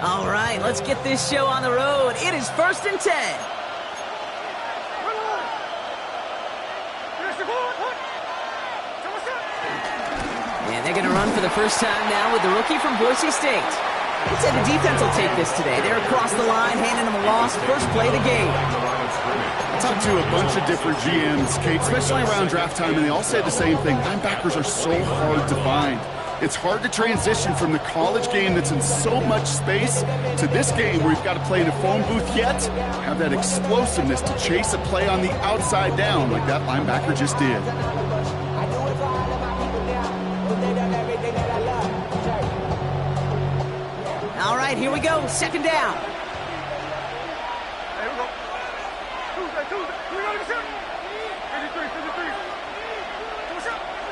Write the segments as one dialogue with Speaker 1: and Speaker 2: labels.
Speaker 1: All right, let's get this show on the road. It is 1st and 10. And they're going to run for the first time now with the rookie from Boise State. I'd say the defense will take this today. They're across the line, handing them a loss. First play of the game.
Speaker 2: I talked to a bunch of different GMs, Kate, especially around draft time, and they all say the same thing. Linebackers are so hard to find. It's hard to transition from the college game that's in so much space to this game where you've got to play in a phone booth yet have that explosiveness to chase a play on the outside down like that linebacker just did.
Speaker 1: All right, here we go. Second down.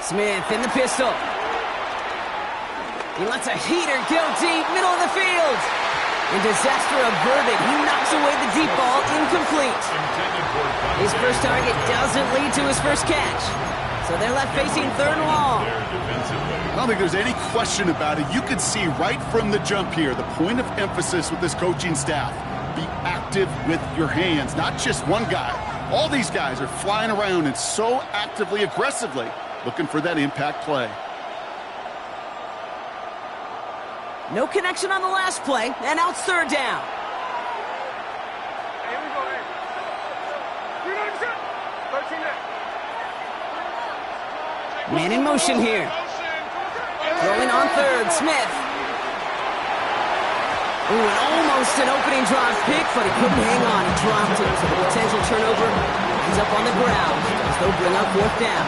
Speaker 1: Smith in the pistol. He lets a heater go deep, middle of the field. And disaster averted. He knocks away the deep ball, incomplete. His first target doesn't lead to his first catch. So they're left facing 3rd and long.
Speaker 2: I don't think there's any question about it. You can see right from the jump here, the point of emphasis with this coaching staff. Be active with your hands, not just one guy. All these guys are flying around and so actively, aggressively looking for that impact play.
Speaker 1: No connection on the last play, and now it's 3rd down. Man in motion here. Throwing on 3rd, Smith. Ooh, and almost an opening drive pick, but he couldn't hang on. He dropped it, so the potential turnover ends up on the ground as they'll bring up 4th down.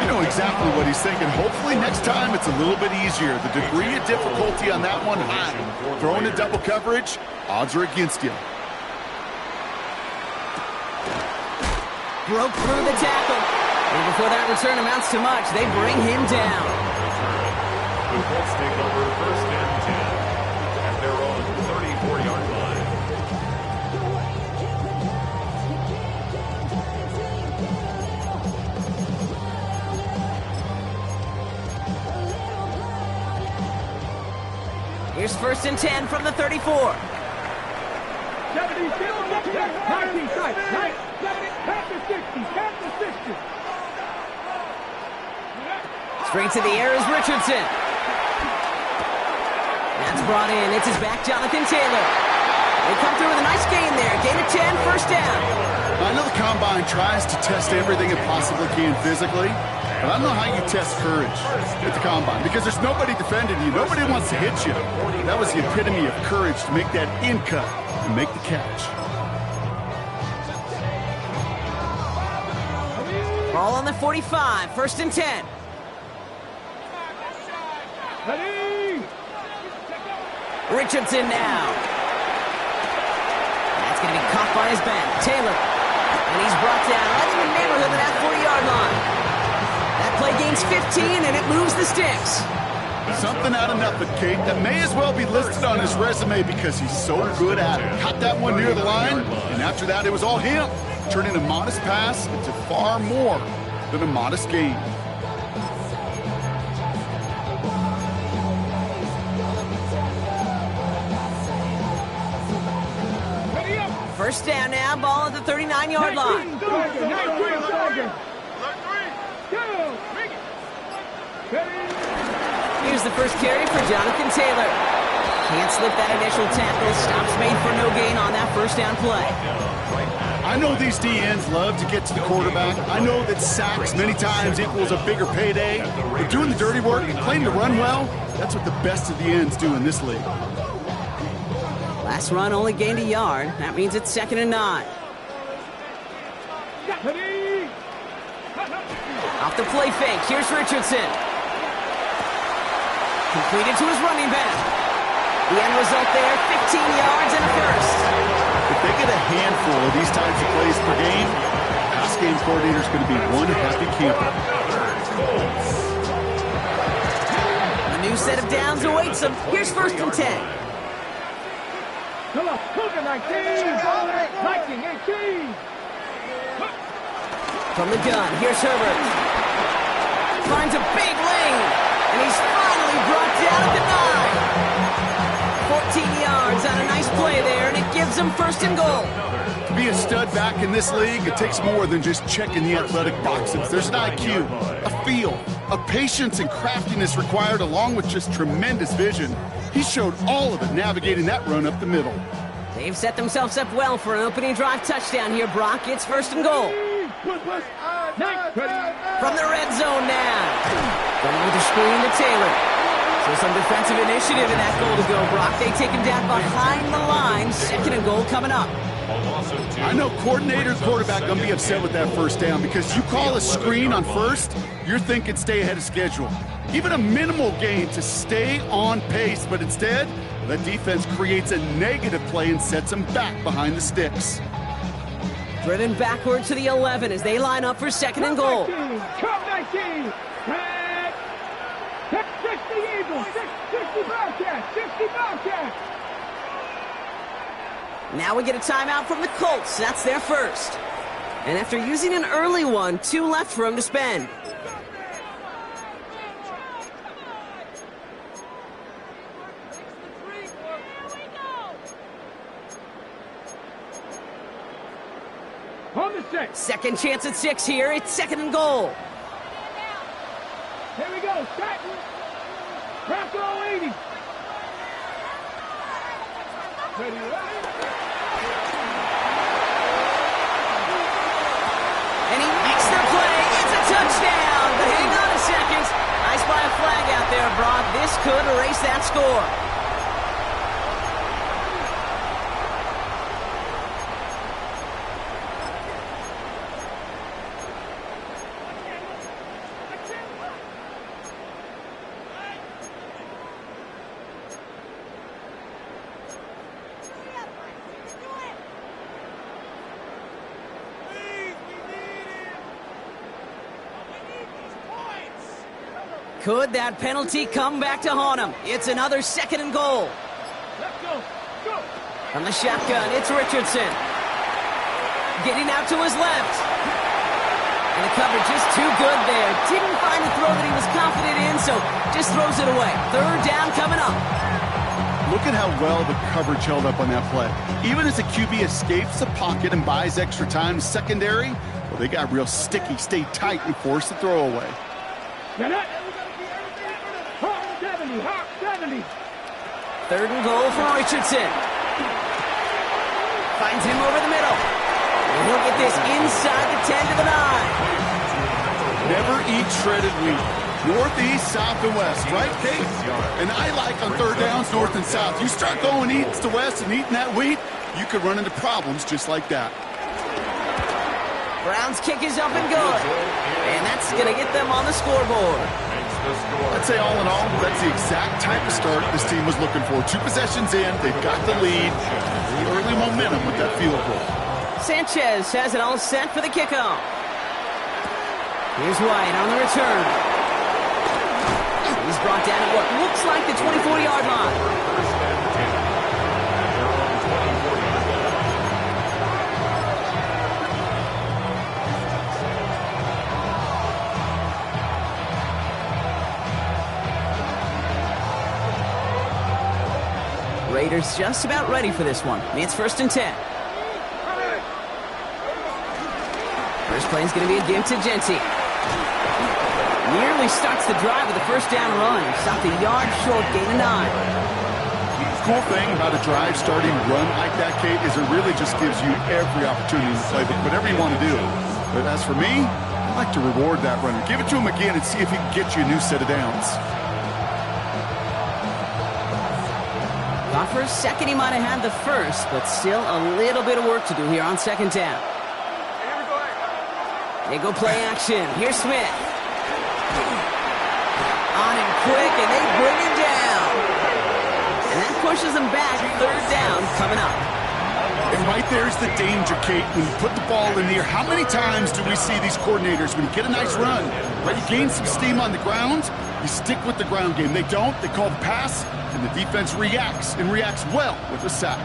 Speaker 2: You know exactly what he's thinking. Hopefully next time it's a little bit easier. The degree of difficulty on that one high. Throwing a double coverage, odds are against you.
Speaker 1: Broke through the tackle. And before that return amounts to much, they bring him down.
Speaker 3: The Colts take over 1st and 10 at their own 34-yard line.
Speaker 1: Here's 1st and 10 from the 34. Straight to the air is Richardson. That's brought in. It's his back, Jonathan Taylor. They come through with a nice gain there. Gain of 10, 1st down.
Speaker 2: I know the Combine tries to test everything it possibly can physically, but I don't know how you test courage at the Combine because there's nobody defending you. Nobody wants to hit you. That was the epitome of courage to make that in cut and make the catch.
Speaker 1: Ball on the 45, 1st and 10. Richardson now. That's going to be caught by his back. Taylor. And he's brought down right in the neighborhood of that 40-yard line. That play gains 15, and it moves the sticks.
Speaker 2: Something out of nothing, Kate. That may as well be listed on his resume because he's so good at it. Caught that one near the line, and after that, it was all him. Turning a modest pass into far more than a modest gain.
Speaker 1: First down now, ball at the 39-yard line. Here's the first carry for Jonathan Taylor. Can't slip that initial tackle. Stops made for no gain on that first down play.
Speaker 2: I know these DNs love to get to the quarterback. I know that sacks many times equals a bigger payday. But doing the dirty work and playing to run well, that's what the best of the ends do in this league.
Speaker 1: Last run only gained a yard. That means it's 2nd and 9. Off the play fake. Here's Richardson. Completed to his running back. The end result there, 15 yards and a first.
Speaker 2: If they get a handful of these types of plays per game, pass game coordinator is going to be one happy camper.
Speaker 1: A new set of downs awaits them. Here's 1st and 10.
Speaker 4: Cougar 19, 18.
Speaker 1: From the gun, here's Herbert. Finds a big lane, and he's finally brought down at the 9. play there, and it gives them first and goal.
Speaker 2: To be a stud back in this league, it takes more than just checking the athletic boxes. There's an IQ, a feel, a patience and craftiness required, along with just tremendous vision. He showed all of it navigating that run up the middle.
Speaker 1: They've set themselves up well for an opening drive touchdown here, Brock. It's first and goal. From the red zone now. Going with the screen to Taylor. So some defensive initiative in that goal to go, Brock. They take him down behind the line. Second and goal coming up.
Speaker 2: I know coordinator and quarterback going to be upset with that first down because you call a screen on first, you're thinking stay ahead of schedule. Even a minimal gain to stay on pace, but instead, the defense creates a negative play and sets them back behind the sticks.
Speaker 1: Driven backward to the 11 as they line up for second and goal.
Speaker 4: 19, 19. 60 Eagles, 60 Bobcats, 60 Bobcats.
Speaker 1: Now we get a timeout from the Colts. That's their first. And after using an early one, 2 left for him to spend.
Speaker 4: On the 6.
Speaker 1: Second chance at 6 here. It's second and goal.
Speaker 4: Here we go, set. Wrap all 80. Ready,
Speaker 1: And he makes the play. It's a touchdown. But hang on a second. I spy a flag out there, Brock. This could erase that score. Could that penalty come back to haunt him? It's another second and goal.
Speaker 4: let's go, go.
Speaker 1: From the shotgun, it's Richardson. Getting out to his left. And the coverage just too good there. Didn't find a throw that he was confident in, so just throws it away. Third down coming up.
Speaker 2: Look at how well the coverage held up on that play. Even as the QB escapes the pocket and buys extra time, secondary, well, they got real sticky, stayed tight, and forced the throw away.
Speaker 4: Now that. Hawk 70, Hawk 70.
Speaker 1: Third and goal for Richardson. Finds him over the middle. And he'll get this inside the 10 to the 9.
Speaker 2: Never eat shredded wheat. Northeast, south, and west, right, Kate? And I like on third downs, north and south. You start going east to west and eating that wheat, you could run into problems just like that.
Speaker 1: Brown's kick is up and good. And that's going to get them on the scoreboard.
Speaker 2: I'd say all in all, that's the exact type of start this team was looking for. 2 possessions in, they've got the lead. The early momentum with that field goal.
Speaker 1: Sanchez has it all set for the kickoff. Here's White on the return. He's brought down at what looks like the 24-yard line. Raiders just about ready for this one. It's first and 10. First play is going to be a give to Genty. Nearly starts the drive with a first down run. Stopped a yard short, gain of 9.
Speaker 2: The cool thing about a drive starting run like that, Kate, is it really just gives you every opportunity to play whatever you want to do. But as for me, I like to reward that runner. Give it to him again and see if he can get you a new set of downs.
Speaker 1: Thought for a second he might have had the first, but still a little bit of work to do here on second down. They go play action. Here's Smith. On him quick, and they bring him down. And that pushes them back. Third down coming up.
Speaker 2: And right there's the danger, Kate. When you put the ball in the air, how many times do we see these coordinators, when you get a nice run, right, you gain some steam on the ground, you stick with the ground game. They don't. They call the pass, and the defense reacts, and reacts well with a sack.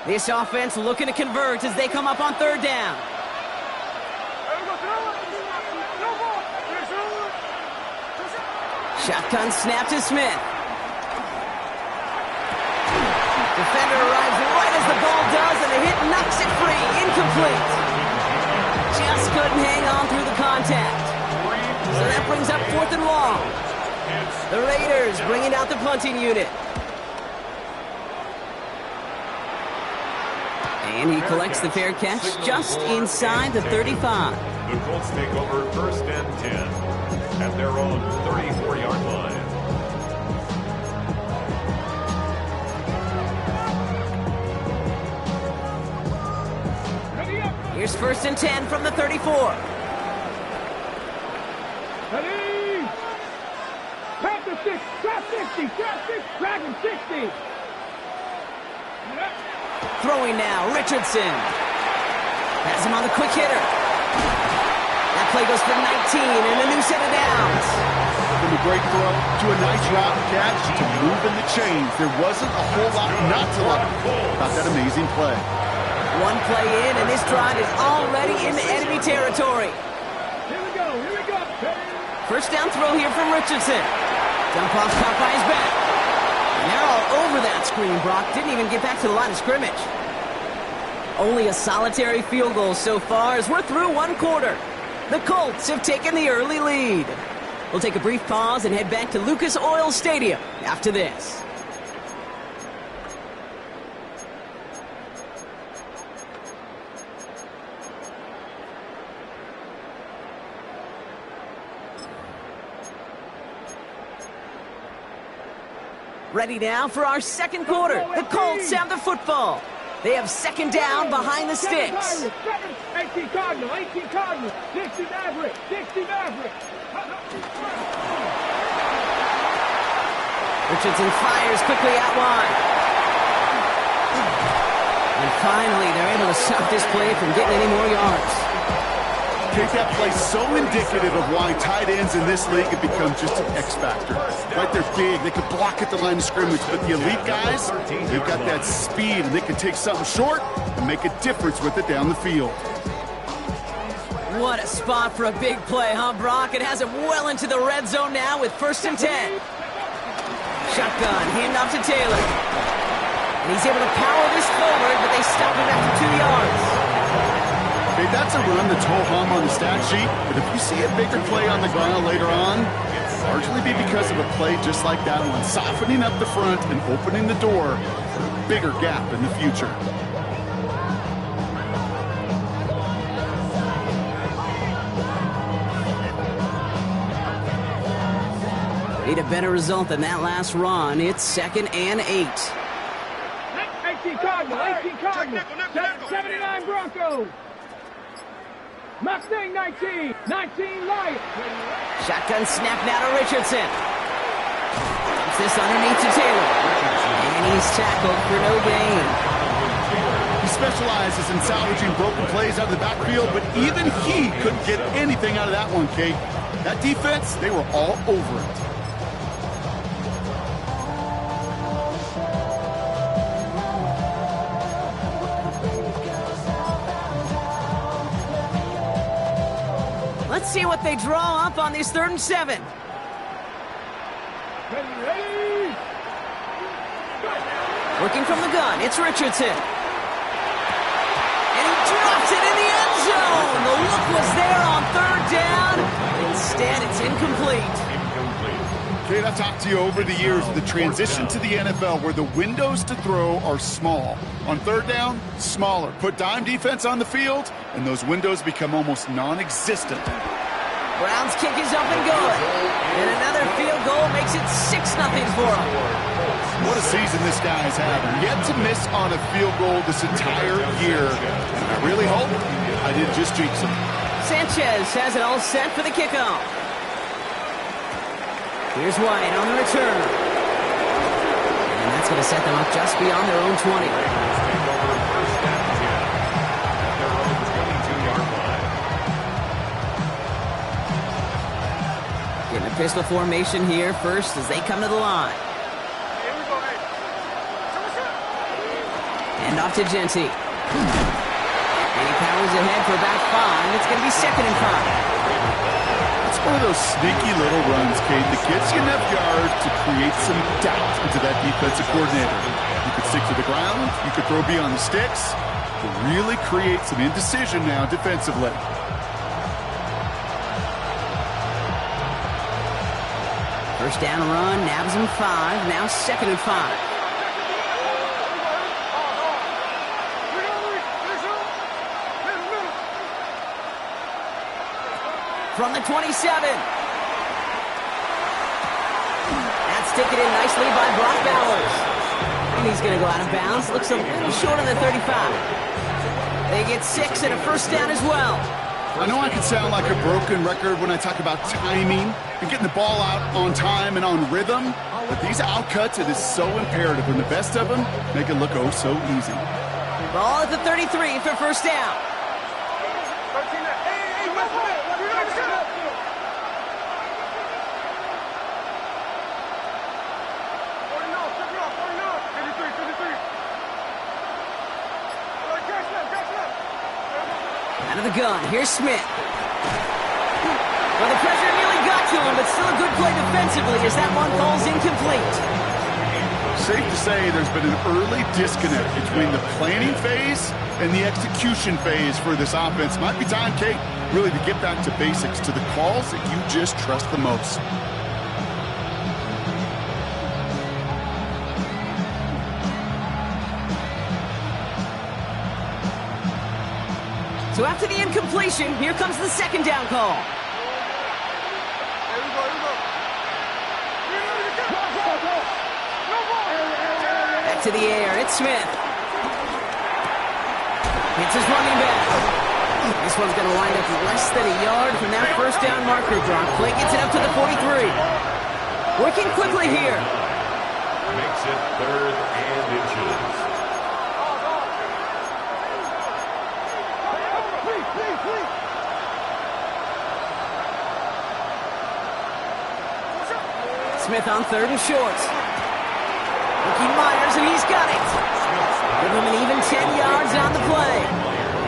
Speaker 1: This offense looking to convert as they come up on third down. Shotgun snap to Smith. Defender arrives right as the ball does, and the hit knocks it free. Incomplete. Just couldn't hang on through the contact. So that brings up 4th and long. The Raiders bringing out the punting unit. And he collects the fair catch just inside the 35.
Speaker 3: The Colts take over 1st and 10 at their own 34-yard line.
Speaker 1: Here's 1st and 10 from the 34.
Speaker 4: Ready? Trap the 6, trap 60, trap 6, Dragon 60.
Speaker 1: Throwing now, Richardson. Has him on the quick hitter. That play goes for 19 and a new set of downs.
Speaker 2: From a great throw to a nice route catch to moving the chains. There wasn't a whole lot not to like about that amazing play.
Speaker 1: One play in, and this drive is already into enemy territory.
Speaker 4: Here we go, here we go.
Speaker 1: First down throw here from Richardson. Dump off caught by his back. And they're all over that screen. Brock didn't even get back to the line of scrimmage. Only a solitary field goal so far as we're through one quarter. The Colts have taken the early lead. We'll take a brief pause and head back to Lucas Oil Stadium after this. Ready now for our second quarter. The Colts have the football. They have 2nd down behind the sticks.
Speaker 4: 18 Cardinal, 18 Cardinal, 60 Maverick, 60 Maverick.
Speaker 1: Richardson fires quickly out wide. And finally, they're able to stop this play from getting any more yards.
Speaker 2: Take that play so indicative of why tight ends in this league have become just an X factor. Right, they're big, they can block at the line of scrimmage, but the elite guys, they've got that speed and they can take something short and make a difference with it down the field.
Speaker 1: What a spot for a big play, huh, Brock? It has him well into the red zone now with 1st and 10. Shotgun, handoff to Taylor. And he's able to power this forward, but they stop him after 2 yards.
Speaker 2: Hey, that's a run that's ho-hum on the stat sheet, but if you see a bigger play on the ground later on, it'll largely be because of a play just like that one, softening up the front and opening the door for a bigger gap in the future.
Speaker 1: Need a better result than that last run. It's 2nd and 8.
Speaker 4: 18 Cardinal, 18 Cardinal, 79 Broncos. Mustang 19, 19 Lions.
Speaker 1: Shotgun snap now to Richardson. Dumps this underneath to Taylor. And he's tackled for no gain.
Speaker 2: He specializes in salvaging broken plays out of the backfield, but even he couldn't get anything out of that one, Kate. That defense, they were all over it.
Speaker 1: Let's see what they draw up on this 3rd and 7.
Speaker 4: Ready?
Speaker 1: Working from the gun, it's Richardson. And he drops it in the end zone. The look was there on 3rd down. Instead, it's incomplete.
Speaker 2: Kate, I've talked to you over the years of the transition to the NFL where the windows to throw are small. On 3rd down, smaller. Put dime defense on the field, and those windows become almost non-existent.
Speaker 1: Brown's kick is up and good. And another field goal makes it 6-0 for him.
Speaker 2: What a season this guy has had. Yet to miss on a field goal this entire year. And I really hope I didn't just jinx him.
Speaker 1: Sanchez has it all set for the kickoff. Here's White on the return. And that's going to set them up just beyond their own 20. Getting a pistol formation here first as they come to the line. And off to Genti. And he powers ahead for about 5. It's going to be 2nd and 5.
Speaker 2: It's one of those sneaky little runs, Kate, that gets you enough yards to create some doubt into that defensive coordinator. You could stick to the ground, you could throw beyond the sticks, to really create some indecision now defensively.
Speaker 1: First down run, nabs him 5. Now 2nd and 5. From the 27. That's taken in nicely by Brock Bowers. And he's going to go out of bounds. Looks a little short on the 35. They get 6 and a first down as well.
Speaker 2: I know I can sound like a broken record when I talk about timing and getting the ball out on time and on rhythm, but these outcuts, it is so imperative, and the best of them make it look oh so easy.
Speaker 1: Ball at the 33 for first down. Out of the gun, here's Smith. Well, the pressure nearly got to him, but still a good play defensively as that one falls incomplete.
Speaker 2: Safe to say there's been an early disconnect between the planning phase and the execution phase for this offense. Might be time, Kate, really to get back to basics, to the calls that you just trust the most.
Speaker 1: So after the incompletion, here comes the 2nd down call. Back to the air, it's Smith. It's his running back. This one's going to wind up less than a yard from that first down marker. Brock Clay gets it up to the 43. Working quickly here.
Speaker 3: Makes it 3rd and inches.
Speaker 1: Smith on 3rd and short. Ricky Myers, and he's got it. Give him an even 10 yards on the play.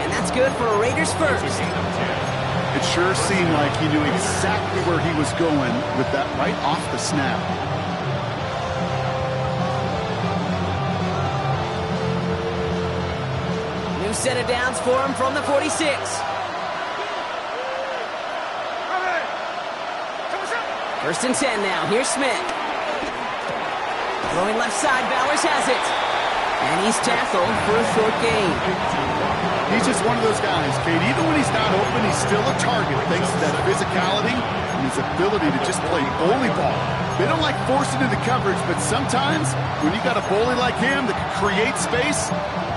Speaker 1: And that's good for a Raiders first.
Speaker 2: It sure seemed like he knew exactly where he was going with that right off the snap.
Speaker 1: New set of downs for him from the 46. First and 10 now. Here's Smith. Throwing left side. Bowers has it. And he's tackled for a short gain.
Speaker 2: He's just one of those guys, Kate. Even when he's not open, he's still a target thanks to that physicality and his ability to just play bully ball. They don't like forcing into coverage, but sometimes when you got a bully like him that can create space,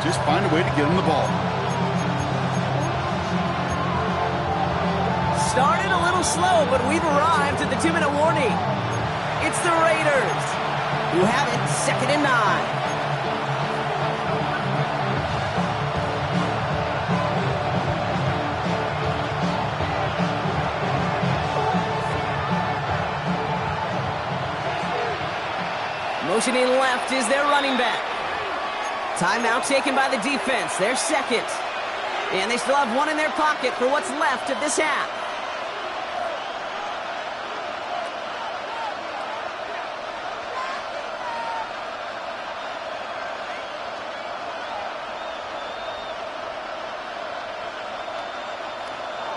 Speaker 2: just find a way to get him the ball.
Speaker 1: Started a little slow, but we've arrived at the 2-minute warning. It's the Raiders who have it 2nd and 9. Motioning left is their running back. Timeout taken by the defense. Their 2nd. And they still have one in their pocket for what's left of this half.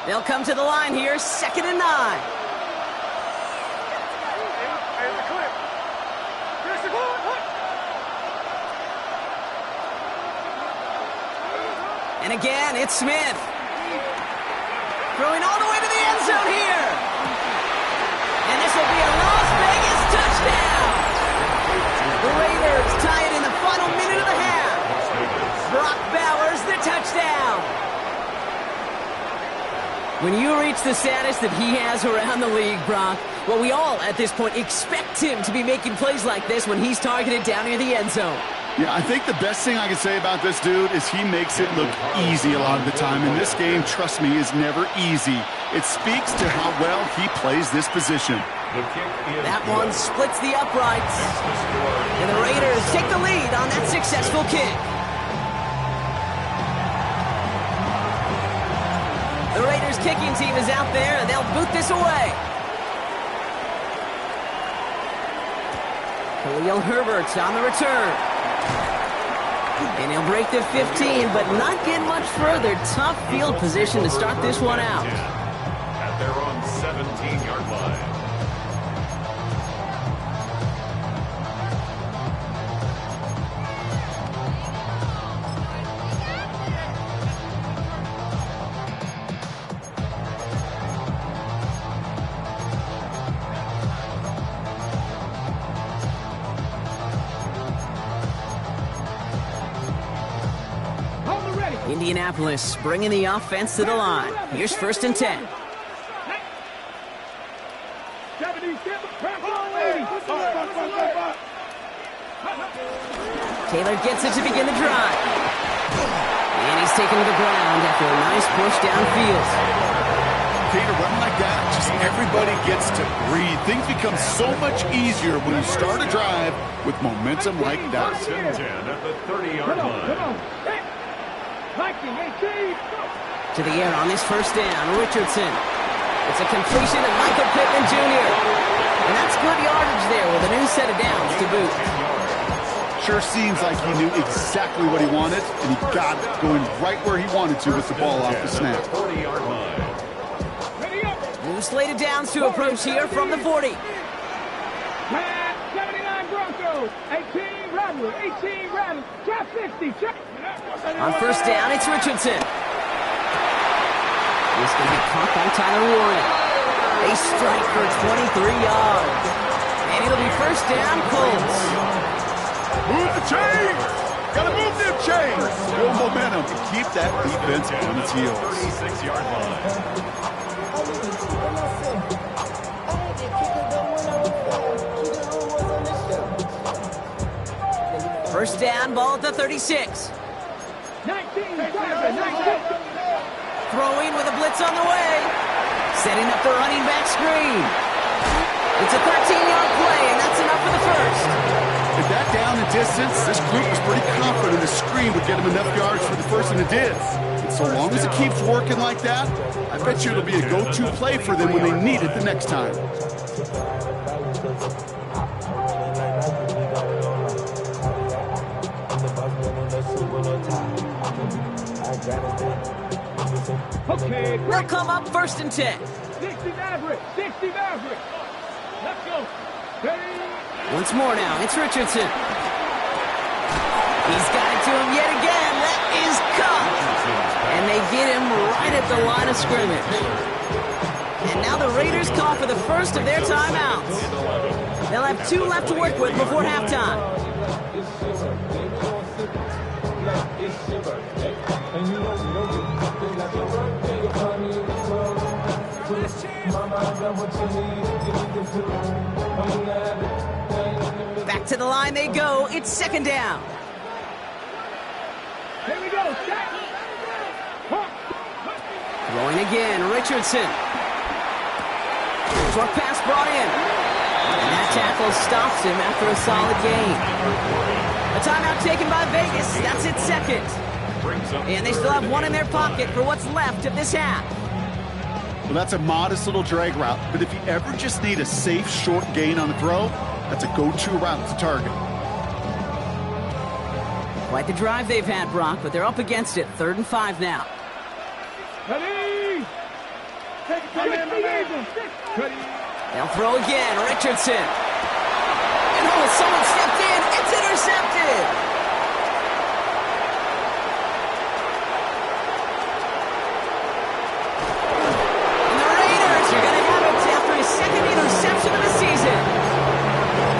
Speaker 1: They'll come to the line here, 2nd and 9. And again, it's Smith. Throwing all the way to the end zone here. And this will be a Las Vegas touchdown. The Raiders tie it in the final minute of the half. Brock Bowers, the touchdown. When you reach the status that he has around the league, Brock, well, we all at this point expect him to be making plays like this when he's targeted down near the end zone.
Speaker 2: Yeah, I think the best thing I can say about this dude is he makes it look easy a lot of the time. And this game, trust me, is never easy. It speaks to how well he plays this position.
Speaker 1: That one splits the uprights. And the Raiders take the lead on that successful kick. The Raiders kicking team is out there, and they'll boot this away. Khalil Herbert on the return. And he'll break the 15, but not get much further. Tough field position to start this one out.
Speaker 3: At their own 17-yard line.
Speaker 1: Indianapolis bringing the offense to the line. Here's 1st and 10. Taylor gets it to begin the drive. And he's taken to the ground after a nice push downfield.
Speaker 2: Okay, to run like that, just everybody gets to breathe. Things become so much easier when you start a drive with momentum like that.
Speaker 3: 1st and 10 at the 30-yard line.
Speaker 1: To the air on this 1st down, Richardson. It's a completion of Michael Pittman Jr. And that's good yardage there with a new set of downs to boot.
Speaker 2: Sure seems like he knew exactly what he wanted, and he got it going right where he wanted to with the ball off the snap.
Speaker 3: 40-yard line.
Speaker 1: New slated downs to approach here from the 40.
Speaker 4: 79 Broncos, 18 Rattlers, 18 Rattlers, drop 60, check.
Speaker 1: On 1st down, it's Richardson. He's going to be caught by Tyler Warren. A strike for 23 yards. And it'll be 1st down, Colts.
Speaker 2: Move the chains! Gotta move them chains! Build momentum to keep that defense on its heels.
Speaker 3: 36-yard line.
Speaker 1: 1st down, ball at the 36.
Speaker 4: 19,
Speaker 1: Throwing with a blitz on the way. Setting up the running back screen. It's a 13-yard play, and that's enough for the 1st.
Speaker 2: With that down and distance, this group was pretty confident the screen would get him enough yards for the 1st, and it did. And so long as it keeps working like that, I bet you it'll be a go-to play for them when they need it the next time.
Speaker 4: Okay,
Speaker 1: They'll come up 1st and 10.
Speaker 4: 60 Maverick, 60 Maverick. Let's go.
Speaker 1: Once more now, it's Richardson. He's got it to him yet again. That is caught. And they get him right at the line of scrimmage. And now the Raiders call for the 1st of their timeouts. They'll have 2 left to work with before halftime. Back to the line they go. It's 2nd down.
Speaker 4: Here we go.
Speaker 1: Throwing again, Richardson. Short pass brought in. And that tackle stops him after a solid gain. A timeout taken by Vegas. That's its 2nd. And they still have 1 in their pocket for what's left of this half.
Speaker 2: Well, that's a modest little drag route, but if you ever just need a safe, short gain on a throw, that's a go-to route to target.
Speaker 1: Quite the drive they've had, Brock, but they're up against it. 3rd and 5 now.
Speaker 4: Ready?
Speaker 1: They'll throw again, Richardson. And oh, someone stepped in. It's intercepted. And the Raiders are going to have it after his 2nd interception of the season.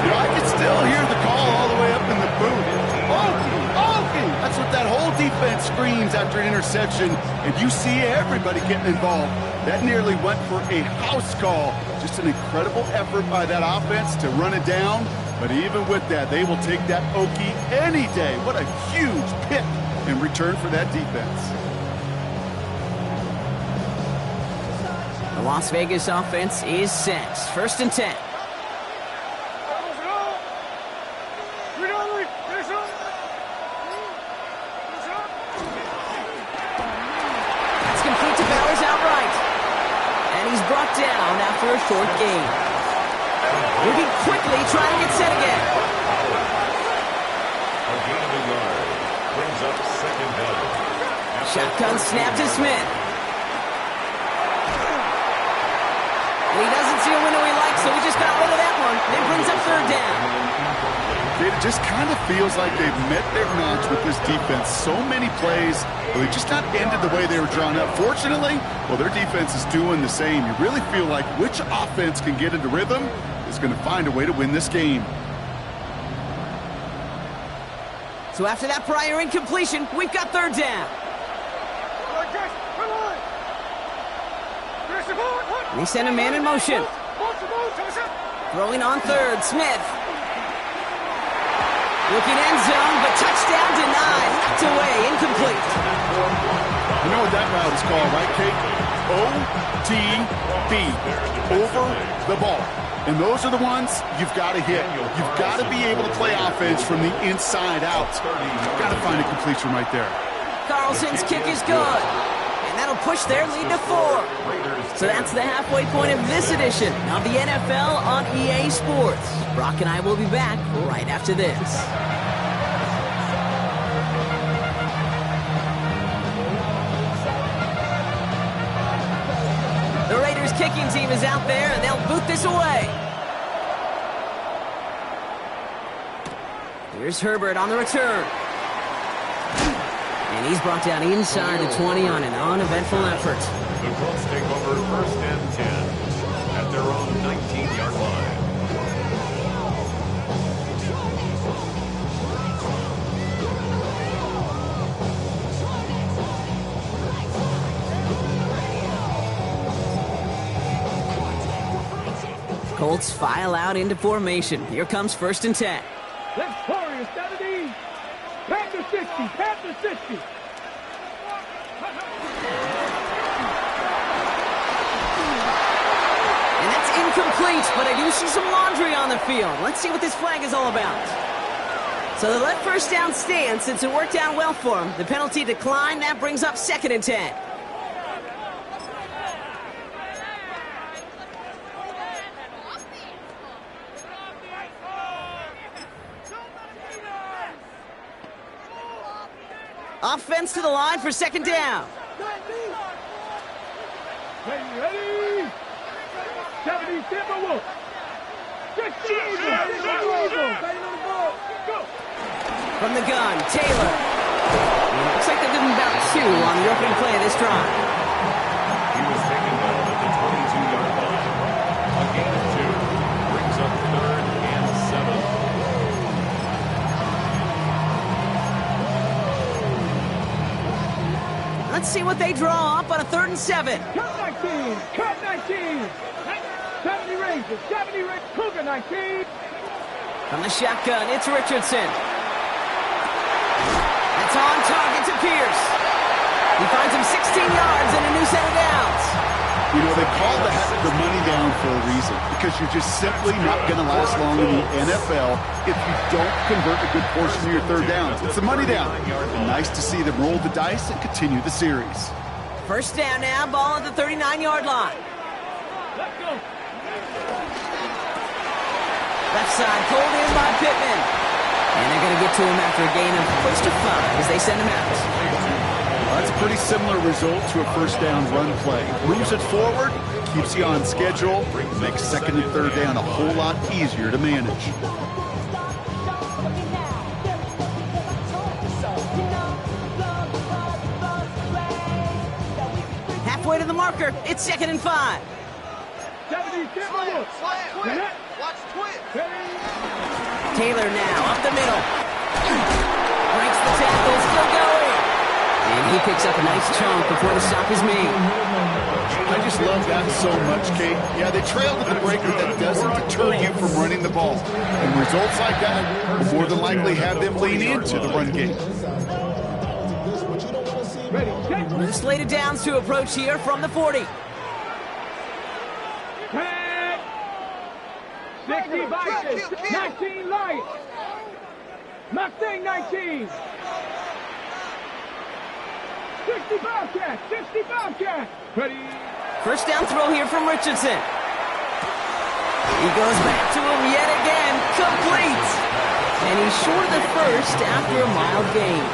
Speaker 2: You know, I can still hear the call all the way up in the booth. Okie! That's what that whole defense screams after an interception, and you see everybody getting involved. That nearly went for a house call. Just an incredible effort by that offense to run it down, but even with that, they will take that Okie any day. What a huge pick in return for that defense.
Speaker 1: The Las Vegas offense is set. 1st and 10. That's complete to Bowers out right. after a short gain. Moving quickly, trying to get set again.
Speaker 3: A gain of a yard. Brings up second down.
Speaker 1: Shotgun snap to Smith. And he doesn't see a window he likes, so he just got rid of that one. And it brings up third down.
Speaker 2: It just kind of feels like they've met their match with this defense. So many plays, well, they just not ended the way they were drawn up. Fortunately, well, their defense is doing the same. You really feel like which offense can get into rhythm is going to find a way to win this game.
Speaker 1: So after that prior incompletion, we've got third down. And he sent a man in motion. Throwing on third, Smith. Looking end zone, but touchdown denied. Knocked away, incomplete.
Speaker 2: You know what that route is called, right, Kate? OTB, over the ball. And those are the ones you've got to hit. You've got to be able to play offense from the inside out. You've got to find a completion right there.
Speaker 1: Carlson's kick is good. And that'll push their lead to 4. So that's the halfway point of this edition of the NFL on EA Sports. Brock and I will be back right after this. The Raiders kicking team is out there, and they'll boot this away. Here's Herbert on the return. And he's brought down inside the 20 on an uneventful effort.
Speaker 3: The Colts take over first and 10 at their own 19-yard line.
Speaker 1: Colts file out into formation. Here comes first and 10.
Speaker 4: Let's Warriors, 70. Panther 60. Panther 60.
Speaker 1: And that's incomplete, but I do see some laundry on the field. Let's see what this flag is all about. So they let first down stand since it worked out well for him. The penalty declined. That brings up second and 10. Offense to the line for second down.
Speaker 4: Ready? 70 Timberwolves. 60
Speaker 1: From the gun, Taylor. Looks like they're giving about 2 on the opening play of this drive.
Speaker 3: He was taken down at the 22-yard line. A gain of 2 brings up third and 7.
Speaker 1: Let's see what they draw up on a 3rd and 7.
Speaker 4: Cut 19. Cut 19. 70 Rangers. 70 Rangers. Cougar 19.
Speaker 1: From the shotgun, it's Richardson. That's on target to Pierce. He finds him 16 yards and a new set of downs.
Speaker 2: You know, they call the money down for a reason, because you're just simply not going to last long in the NFL if you don't convert a good portion of your third downs. It's the money down. And nice to see them roll the dice and continue the series.
Speaker 1: First down now, ball at the 39-yard line.
Speaker 4: Let's go.
Speaker 1: Left side pulled in by Pittman. And they're going to get to him after a gain of close to 5 as they send him out.
Speaker 2: Well, that's a pretty similar result to a first down run play. Moves it forward, keeps you on schedule, makes second and third down a whole lot easier to manage.
Speaker 1: Halfway to the marker, it's 2nd and 5.
Speaker 4: 70 Timberwolves.
Speaker 5: Watch twin.
Speaker 1: Taylor now, up the middle. Breaks the tackle, still going. And he picks up a nice chunk before the stop is made.
Speaker 2: I just love that so much, Kate. Yeah, they trailed at the break, but that doesn't deter you from running the ball. And results like that will more than likely have them lean into the run game.
Speaker 4: Ready, set.
Speaker 1: Slated downs to approach here from the 40.
Speaker 4: 60 Vikings. 19 Lions. Mustang 19. 60 Bobcats. 60 Bobcats. Ready.
Speaker 1: First down throw here from Richardson. He goes back to him yet again, complete. And he's short of the first after a mild gain.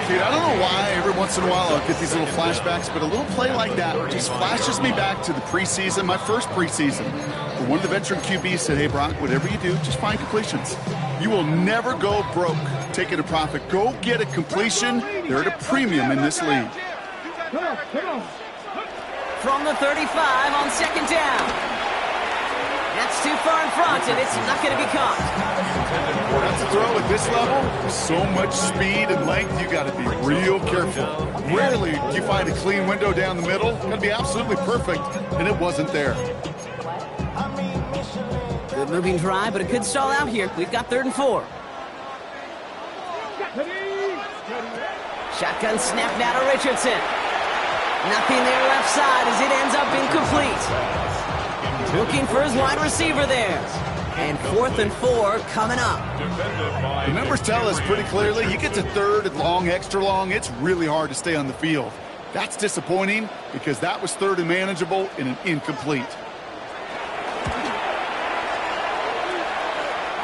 Speaker 2: Dude, I don't know why every once in a while I'll get these little flashbacks, but a little play like that just flashes me back to the preseason, my first preseason. Where one of the veteran QBs said, hey, Brock, whatever you do, just find completions. You will never go broke taking a profit. Go get a completion. They're at a premium in this league.
Speaker 1: From the 35 on second down. That's too far in front, and it's not going to be caught.
Speaker 2: That's a throw at this level. So much speed and length, you got to be real careful. Rarely do you find a clean window down the middle. Got to be absolutely perfect, and it wasn't there.
Speaker 1: Good moving drive, but it could stall out here. We've got 3rd and 4. Shotgun snap now to Richardson. Nothing there left side as it ends up incomplete. Looking for his wide receiver there. And 4th and 4 coming up.
Speaker 2: The numbers tell us pretty clearly, you get to 3rd and long, extra long, it's really hard to stay on the field. That's disappointing because that was 3rd and manageable in an incomplete.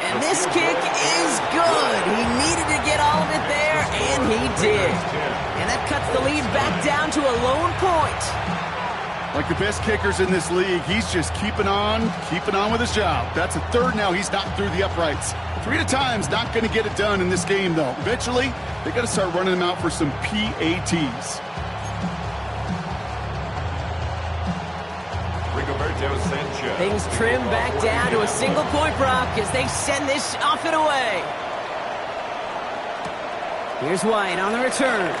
Speaker 1: And this kick is good. He needed to get all of it there, and he did. And that cuts the lead back down to a lone point.
Speaker 2: Like the best kickers in this league, he's just keeping on with his job. That's a 3rd now. He's not through the uprights. 3 at a time's not going to get it done in this game, though. Eventually, they got to start running them out for some PATs.
Speaker 1: Things trim back down to a single-point Brock as they send this off and away. Here's White on the return.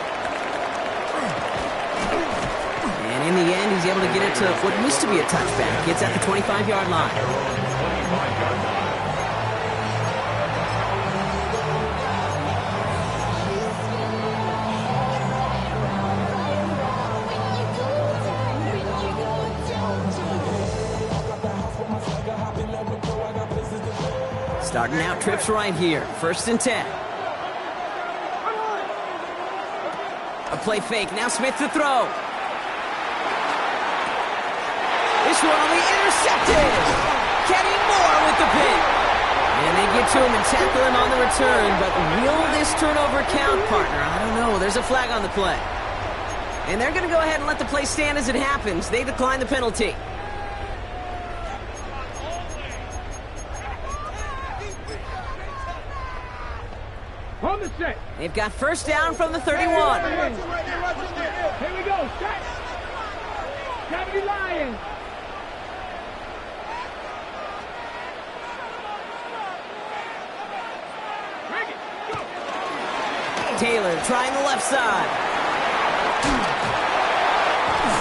Speaker 1: And in the end, he's able to get it to what used to be a touchback. It's at the 25-yard line. Starting out trips right here. 1st and 10. A play fake. Now Smith to throw. This one will be intercepted. Kenny Moore with the pick. And they get to him and tackle him on the return. But will this turnover count, partner? I don't know. There's a flag on the play. And they're going to go ahead and let the play stand as it happens. They decline the penalty.
Speaker 4: On the set.
Speaker 1: They've got 1st down from the 31.
Speaker 4: Here we go. Set. Deputy Lions.
Speaker 1: Taylor trying the left side.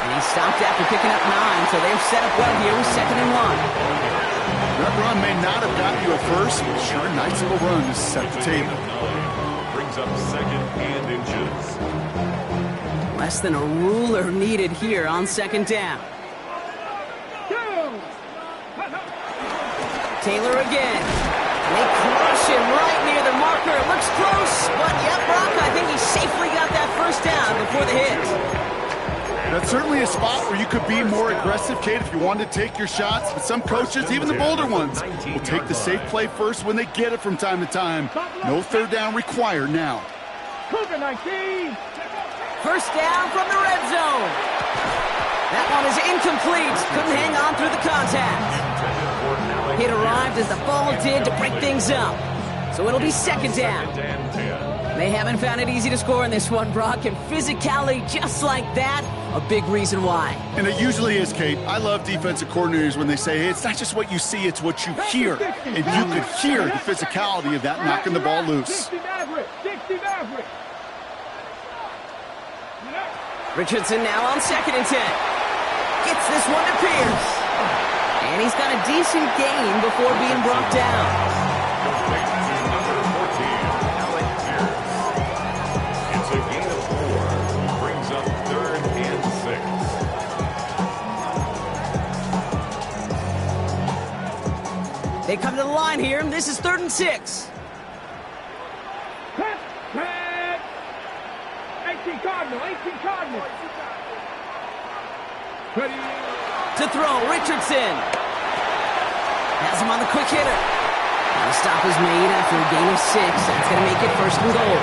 Speaker 1: And he stopped after picking up 9, so they've set up well here with 2nd and 1.
Speaker 2: That run may not have got you a first, but sure, a nice little run to set the table.
Speaker 3: Brings up 2nd and inches.
Speaker 1: Less than a ruler needed here on 2nd down. Taylor again. They crush him right near the marker. It looks close, but yep, Brock, I think he safely got that 1st down before the hit.
Speaker 2: That's certainly a spot where you could be more aggressive, Kate, if you wanted to take your shots. But some coaches, even the bolder ones, will take the safe play first when they get it from time to time. No 3rd down required now.
Speaker 4: 19.
Speaker 1: 1st down from the red zone. That one is incomplete. Couldn't hang on through the contact. It arrived as the ball did to break things up. So it'll be 2nd down. They haven't found it easy to score in this one, Brock, and physicality just like that, a big reason why.
Speaker 2: And it usually is, Kate. I love defensive coordinators when they say, hey, it's not just what you see, it's what you hear. And you could hear the physicality of that knocking the ball loose.
Speaker 4: 60 Maverick.
Speaker 1: Richardson now on 2nd and 10. Gets this one to Pierce. And he's got a decent gain before being brought down.
Speaker 3: It's a gain of 4. Brings up 3rd and 6.
Speaker 1: They come to the line here, and this is 3rd and 6.
Speaker 4: 18 Cardinal.
Speaker 1: To throw, Richardson. Has him on the quick hitter. The stop is made after a gain of 6. That's going to make it first and goal.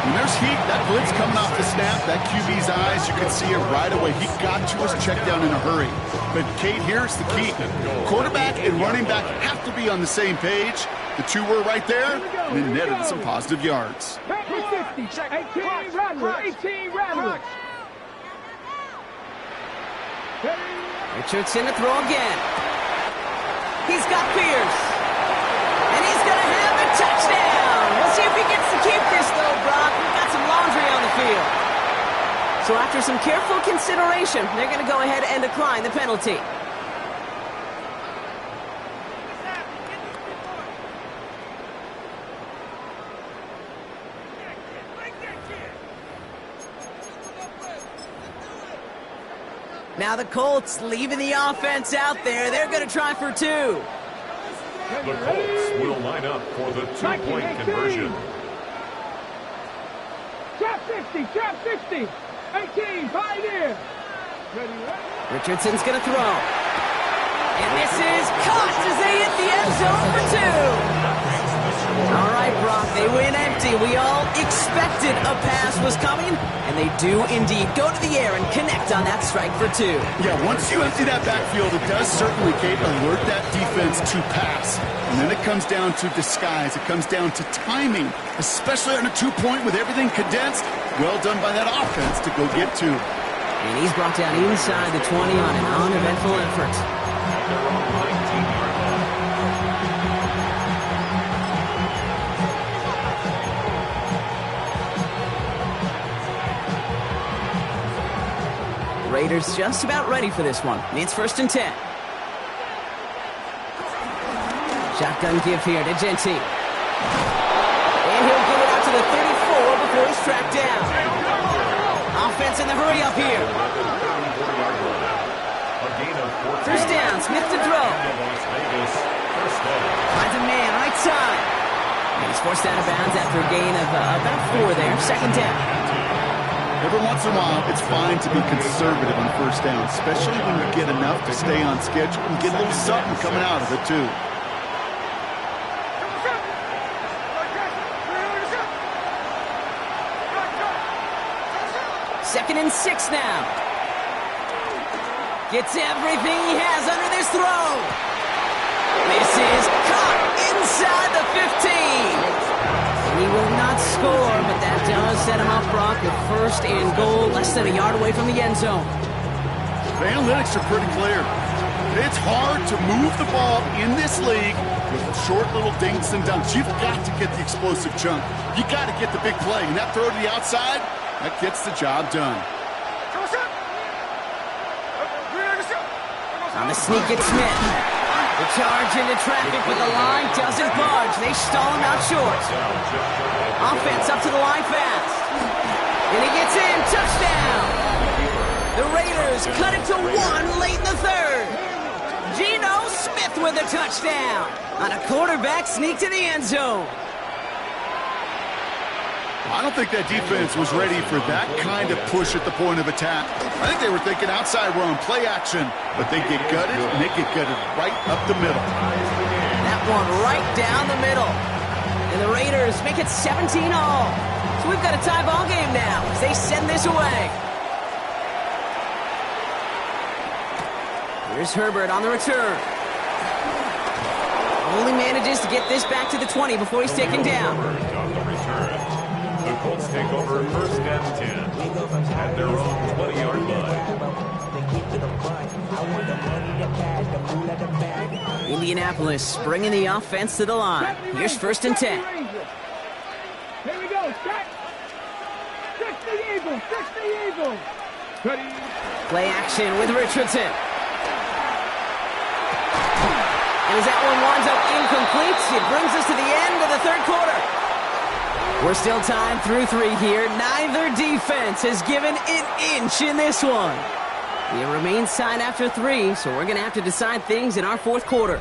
Speaker 2: When there's heat, that blitz coming off the snap, that QB's eyes, you can see it right away. He got to his check down in a hurry. But, Kate, here's the key. Quarterback and running back have to be on the same page. The two were right there, and it netted some positive yards.
Speaker 4: 50, 18 Rattler, 18 Rattler.
Speaker 1: Richardson to throw again. He's got Pierce. And he's going to have a touchdown. We'll see if he gets to keep this, though, Brock. We've got some laundry on the field. So after some careful consideration, they're going to go ahead and decline the penalty. Now the Colts leaving the offense out there. They're going to try for 2.
Speaker 3: The Colts will line up for the two-point conversion.
Speaker 4: Trap 50, trap 50. 18, Pioneer.
Speaker 1: Richardson's going to throw. And this is caught as they hit the end zone for 2. All right, Brock, they win empty. We all expected a pass was coming, and they do indeed go to the air and connect on that strike for 2.
Speaker 2: Yeah, once you empty that backfield, it does certainly, Kate, alert that defense to pass. And then it comes down to disguise. It comes down to timing, especially on a 2-point with everything condensed. Well done by that offense to go get 2.
Speaker 1: And he's brought down inside the 20 on an uneventful effort.
Speaker 3: They're on the 19-yard line.
Speaker 1: Raiders just about ready for this one. It's first and 10. Shotgun give here to Genty. And he'll get it out to the 34 before he's tracked down. Offense in the hurry up here. First down, Smith to throw. Finds a man right side. And he's forced out of bounds after a gain of about 4 there. Second down.
Speaker 2: Every once in a while, it's fine to be conservative on first down, especially when you get enough to stay on schedule and get a little something coming out of it, too.
Speaker 1: Second and 6 now. Gets everything he has under this throw. This is caught inside the 15. He will not score, but that does set him up, Brock, with first and goal, less than a yard away from the end zone.
Speaker 2: The analytics are pretty clear. It's hard to move the ball in this league with short little dinks and dunks. You've got to get the explosive chunk. You got to get the big play, and that throw to the outside, that gets the job done.
Speaker 1: On the sneak, it's Smith. The charge into traffic, but the line doesn't budge. They stall him out short. Offense up to the line fast. And he gets in. Touchdown. The Raiders cut it to 1 late in the third. Geno Smith with a touchdown on a quarterback sneak to the end zone.
Speaker 2: I don't think that defense was ready for that kind of push at the point of attack. I think they were thinking outside run, play action, but they get gutted, and they get gutted right up the middle.
Speaker 1: That one right down the middle. And the Raiders make it 17 all. So we've got a tie ball game now as they send this away. Here's Herbert on the return. Only manages to get this back to the 20 before he's taken down.
Speaker 3: On the return. The Colts take over first and 10 at their own 20-yard line.
Speaker 1: Indianapolis bringing the offense to the line. Here's first and 10.
Speaker 4: Here we go. Check. Fix the Eagles. Fix the Eagles.
Speaker 1: Play action with Richardson. And as that one winds up incomplete, it brings us to the end of the third quarter. We're still tied through 3 here. Neither defense has given an inch in this one. It remains tied after 3, so we're going to have to decide things in our fourth quarter.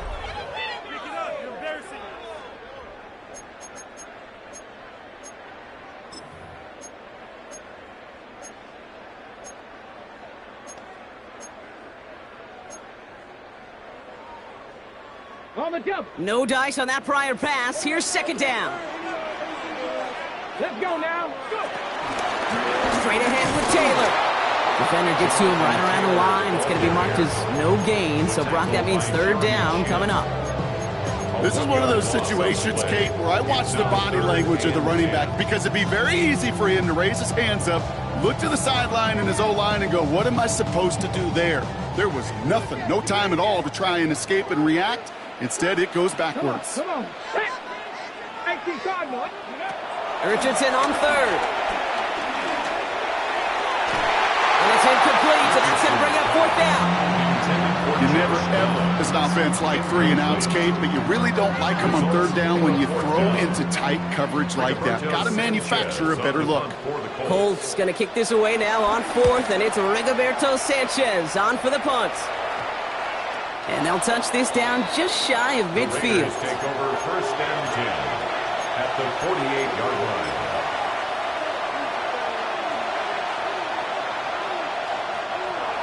Speaker 4: on the double.
Speaker 1: No dice on that prior pass. Here's second down.
Speaker 4: Let's go now. Go.
Speaker 1: Straight ahead with Taylor. Defender gets to him right around the line. It's going to be marked as no gain. So, Brock, that means third down coming up.
Speaker 2: This is one of those situations, Kate, where I watch the body language of the running back because it'd be very easy for him to raise his hands up, look to the sideline in his O-line and go, what am I supposed to do there? There was nothing, no time at all to try and escape and react. Instead, it goes backwards.
Speaker 4: Come on. Hey. 18 Cardinal.
Speaker 1: Richardson on third. And it's incomplete, so that's going to bring up fourth down.
Speaker 2: You never, ever, as an offense, like 3 and outs, Kate, but you really don't like them on third down when you throw into tight coverage like that. Got to manufacture a better look.
Speaker 1: Colts going to kick this away now on fourth, and it's Rigoberto Sanchez on for the punt. And they'll touch this down just shy of midfield.
Speaker 3: Take over first and 10 at the 48-yard line.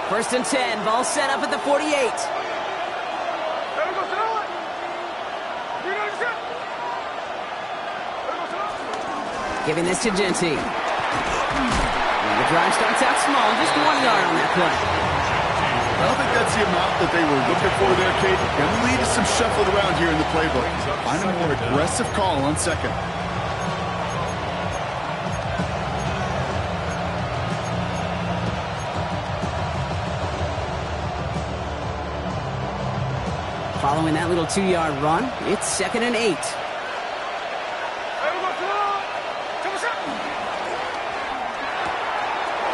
Speaker 1: First and 10, ball set up at the 48. Giving this to Genty. And the drive starts out small, just 1 yard on that play.
Speaker 2: I don't think that's the amount that they were looking for there, Kate. Going to lead to some shuffling around here in the playbook. Find a more aggressive call on second.
Speaker 1: Following that little 2-yard run, it's second and 8.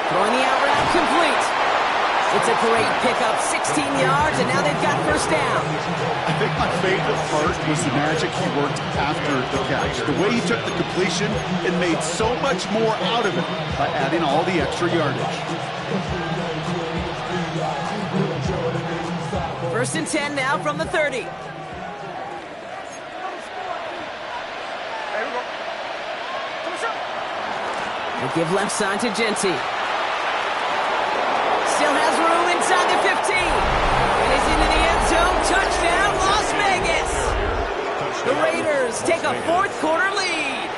Speaker 1: Throwing the out route complete. It's a great pickup, 16 yards, and now they've got first down.
Speaker 2: I think my favorite part was the magic he worked after the catch. The way he took the completion and made so much more out of it by adding all the extra yardage.
Speaker 1: First and 10 now from the 30. They give left side to Genty. Still has room inside the 15. It is into the end zone. Touchdown, Las Vegas. The Raiders take a fourth quarter lead.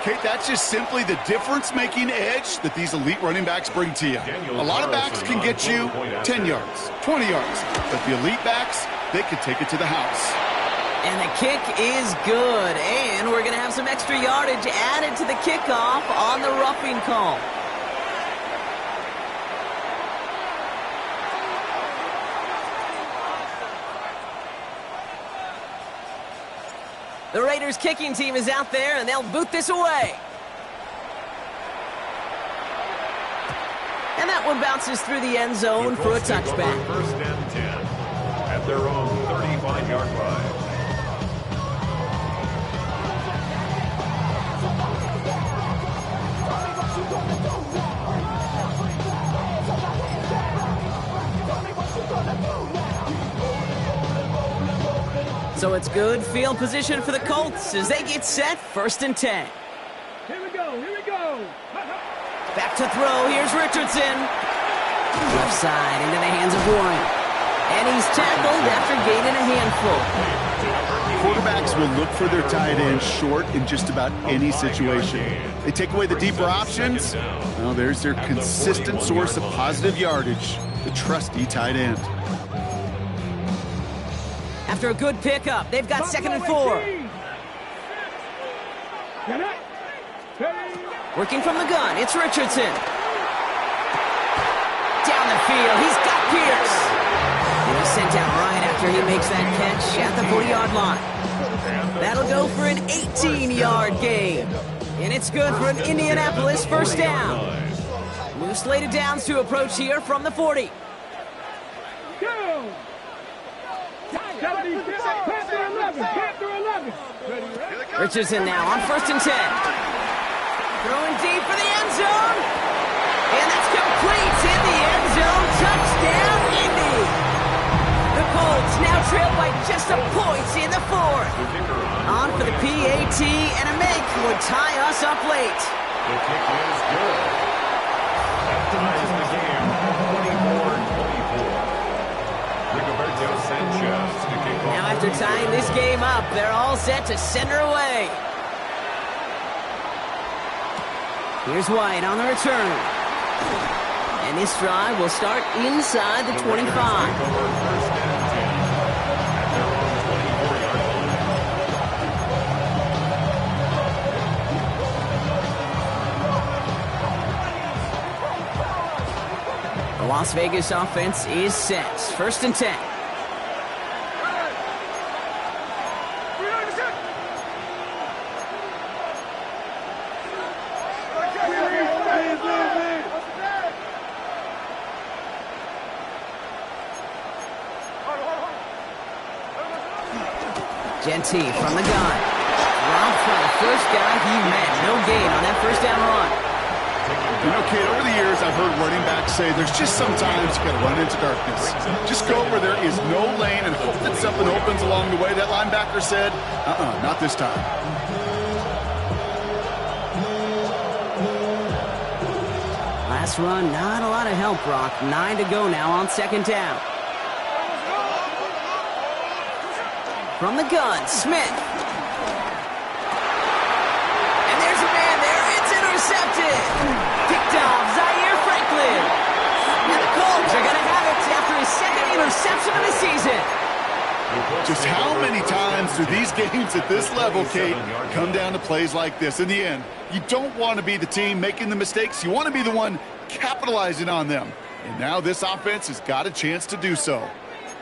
Speaker 2: Kate, that's just simply the difference-making edge that these elite running backs bring to you. A lot of backs can get you 10 yards, 20 yards, but the elite backs, they can take it to the house.
Speaker 1: And the kick is good, and we're going to have some extra yardage added to the kickoff on the roughing call. The Raiders kicking team is out there, and they'll boot this away. And that one bounces through the end zone for a touchback.
Speaker 3: First and 10 at their own 35-yard line.
Speaker 1: So it's good field position for the Colts as they get set, first and 10.
Speaker 4: Here we go, here we go.
Speaker 1: Back to throw, here's Richardson. Left side into the hands of Warren. And he's tackled after gaining a handful.
Speaker 2: Quarterbacks will look for their tight end short in just about any situation. They take away the deeper options. Well, there's their consistent source of positive yardage, the trusty tight end.
Speaker 1: After a good pickup, they've got second and 4. Working from the gun, it's Richardson. Down the field, he's got Pierce. And he's sent out right after he makes that catch at the 40-yard line. That'll go for an 18-yard gain. And it's good for an Indianapolis first down. New slated downs to approach here from the 40.
Speaker 4: Go!
Speaker 1: Richardson now on first and 10. Throwing deep for the end zone. And that's complete in the end zone. Touchdown, Indy. The Colts now trail by just a point in the fourth. On for the PAT, and a make would tie us up late.
Speaker 3: The kick is good. That ties the game 24-24. Rigoberto Sanchez to kick
Speaker 1: Now
Speaker 3: off.
Speaker 1: after tying this game up, they're all set to send her away. Here's White on the return. And this drive will start inside the 25.
Speaker 3: First and 10 at their own 24-yard line.
Speaker 1: The Las Vegas offense is set. First and 10. Genty from the gun. Robbed from the first guy he met. No gain on that first down run.
Speaker 2: You know, Kate, over the years, I've heard running backs say there's just sometimes you got to run into darkness. Just go where there is no lane and hope that something opens along the way. That linebacker said, not this time.
Speaker 1: Last run, not a lot of help, Brock. 9 to go now on second down. From the gun, Smith. And there's a man there. It's intercepted. Picked off Zaire Franklin. And the Colts are going to have it after his second interception of the season.
Speaker 2: Just how many times do these games at this level, Kate, come down to plays like this? In the end, you don't want to be the team making the mistakes. You want to be the one capitalizing on them. And now this offense has got a chance to do so.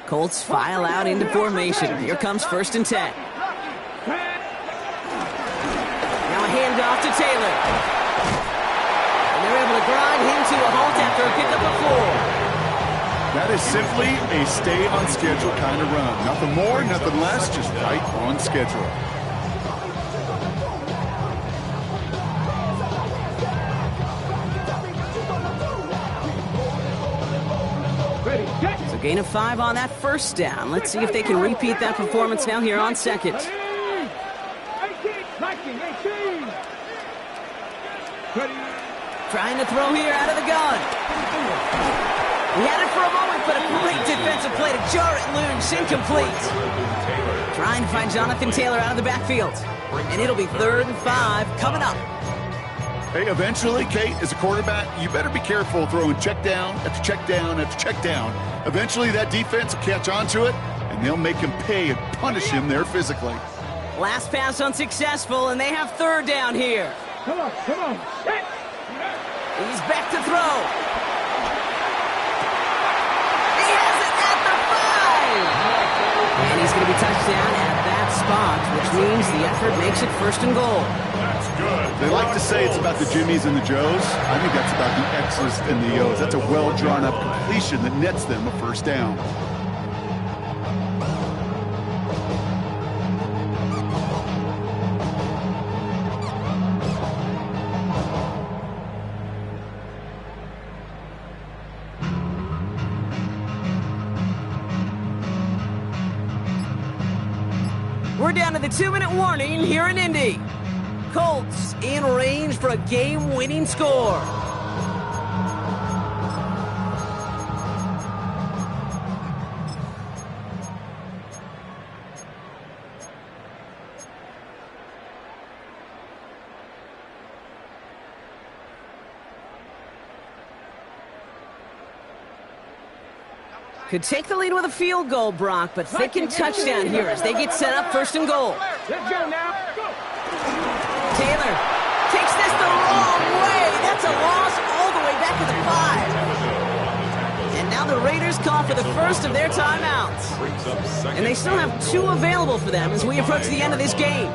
Speaker 1: Colts file out into formation. Here comes first and 10. Now a handoff to Taylor. And they're able to grind him to a halt after a pickup of 4.
Speaker 2: That is simply a stay-on-schedule kind of run. Nothing more, nothing less, just right on schedule.
Speaker 1: So gain of 5 on that first down. Let's see if they can repeat that performance now here on second.
Speaker 4: 18.
Speaker 1: Trying to throw here out of the gun. He had it for a moment, but a great defensive play to jar it loose. Incomplete. Trying to find Jonathan Taylor out of the backfield. And it'll be 3rd and 5 coming up.
Speaker 2: Hey, eventually, Kate, as a quarterback, you better be careful throwing check down after check down after check down. Eventually, that defense will catch on to it, and they'll make him pay and punish him there physically.
Speaker 1: Last pass unsuccessful, and they have 3rd down here.
Speaker 4: Come on.
Speaker 1: He's back to throw. He has it at the 5. And he's going to be touched down at that spot, which means the effort makes it 1st and goal.
Speaker 3: That's good.
Speaker 2: They like to say it's about the Jimmies and the Joes. I think that's about the X's and the O's. That's a well-drawn-up completion that nets them a 1st down.
Speaker 1: We're down to the 2-minute warning here in Indy. Colts in range for a game-winning score. Could take the lead with a field goal, Brock, but thinking touchdown here as they get set up 1st and goal.
Speaker 4: Let's go now. Go.
Speaker 1: Taylor takes this the wrong way. That's a loss all the way back to the 5. And now the Raiders call for the first of their timeouts. And they still have 2 available for them as we approach the end of this game.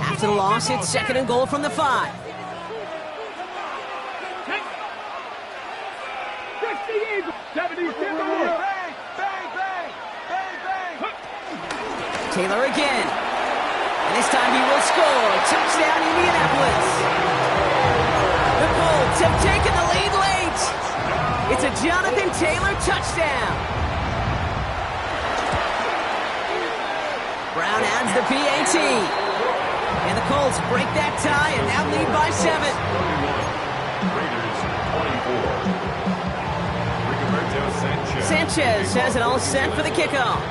Speaker 1: After the loss, it's 2nd and goal from the 5.
Speaker 4: 60 Eagles. 70 bang, bang, bang, bang, bang.
Speaker 1: Taylor again. And this time he will score. Touchdown, Indianapolis. The Colts have taken the lead late. It's a Jonathan Taylor touchdown. Brown adds the PAT. And the Colts break that tie and now lead by 7.
Speaker 3: Raiders 24.
Speaker 1: Sanchez has it all set for the kickoff.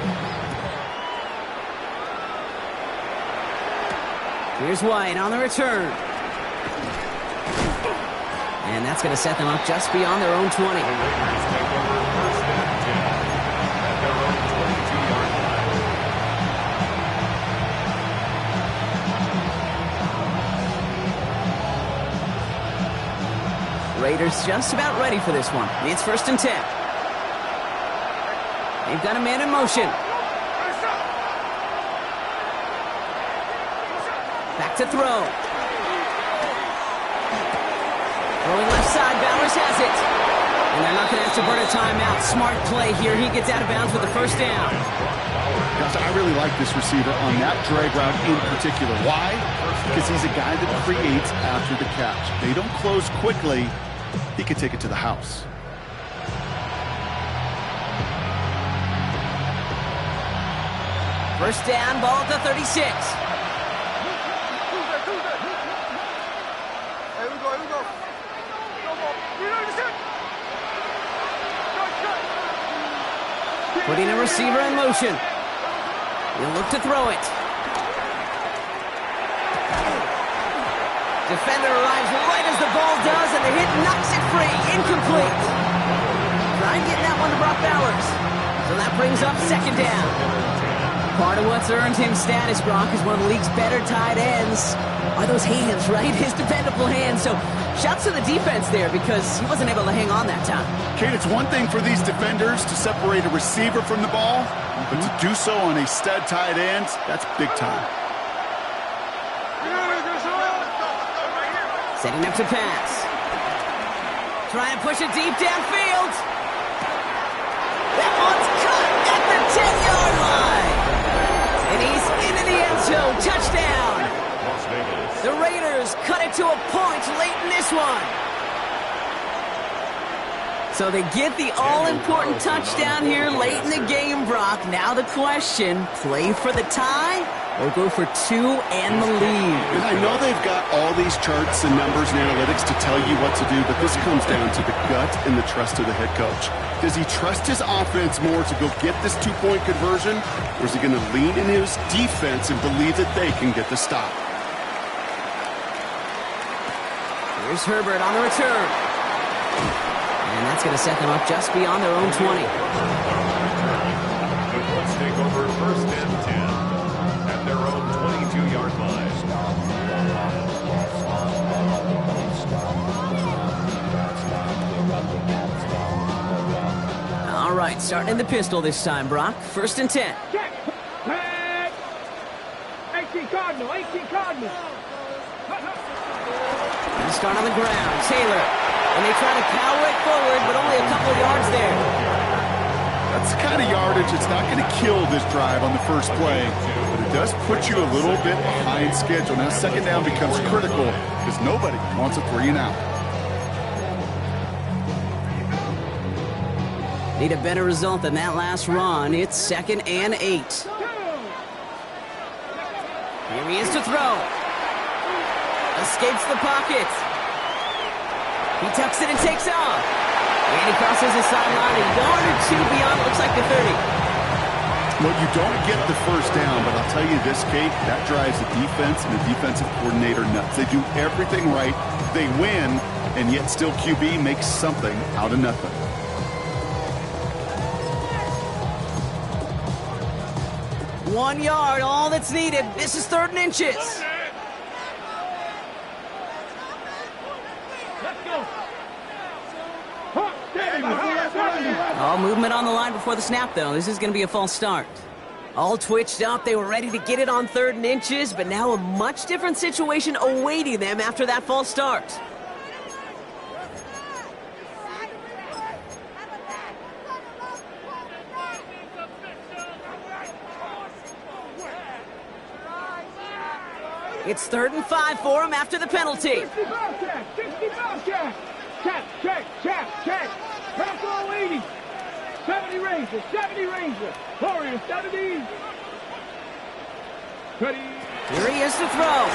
Speaker 1: Here's White on the return. And that's going to set them up just beyond their own 20.
Speaker 3: The Raiders take over first and 10 at their own 22-yard line.
Speaker 1: Raiders just about ready for this one. It's first and 10. They've got a man in motion. Back to throw. Throwing left side, Bowers has it. And they're not going to have to burn a timeout. Smart play here. He gets out of bounds with the first down.
Speaker 2: Gosh, I really like this receiver on that drag route in particular. Why? Because he's a guy that creates after the catch. They don't close quickly. He could take it to the house.
Speaker 1: First down, ball at the 36. Putting a receiver in motion. He'll look to throw it. Defender arrives right as the ball does, and the hit knocks it free. Incomplete. Trying getting that one to Brock Bowers. So that brings up second down. Part of what's earned him status, Brock, is one of the league's better tight ends. Are those hands, right? His dependable hands. So shouts to the defense there because he wasn't able to hang on that time.
Speaker 2: Kate, it's one thing for these defenders to separate a receiver from the ball, but to do so on a stud tight end, that's big time.
Speaker 1: Setting up to pass. Trying to push it deep downfield. That one's caught at the 10-yard line. And he's into the end zone. Touchdown. The Raiders cut it to a point late in this one. So they get the all-important touchdown here late in the game, Brock. Now the question, play for the tie or go for 2 and the lead?
Speaker 2: And I know they've got all these charts and numbers and analytics to tell you what to do, but this comes down to the gut and the trust of the head coach. Does he trust his offense more to go get this 2-point conversion, or is he going to lean in his defense and believe that they can get the stop?
Speaker 1: Here's Herbert on the return. And that's going to set them up just beyond their own 20.
Speaker 3: The Colts take over first and 10 at their own 22-yard line.
Speaker 1: All right, starting in the pistol this time, Brock. First and 10.
Speaker 4: Check. Back. 18 Cardinal. 18 Cardinal.
Speaker 1: Gonna start on the ground. Taylor. And they try to power it forward, but only a couple of yards there.
Speaker 2: That's the kind of yardage that's not going to kill this drive on the first play, but it does put you a little bit behind schedule. Now second down becomes critical because nobody wants a 3 and out.
Speaker 1: Need a better result than that last run. It's second and 8. Here he is to throw. Escapes the pocket. He tucks it and takes off. And he crosses the sideline a yard or 2 beyond, looks like the 30.
Speaker 2: Well, you don't get the first down, but I'll tell you this, Kate, that drives the defense and the defensive coordinator nuts. They do everything right. They win, and yet still QB makes something out of nothing.
Speaker 1: One yard, all that's needed. This is 3rd and inches. All movement on the line before the snap, though. This is going to be a false start. All twitched up. They were ready to get it on 3rd and inches, but now a much different situation awaiting them after that false start. It's 3rd and 5 for him after the penalty.
Speaker 4: 60 Bobcat. 60 Bobcat. Check, check, check, check. Pass all 80. 70 Ranger, 70 Ranger. Warriors, 70. Ready.
Speaker 1: Here he is to throw.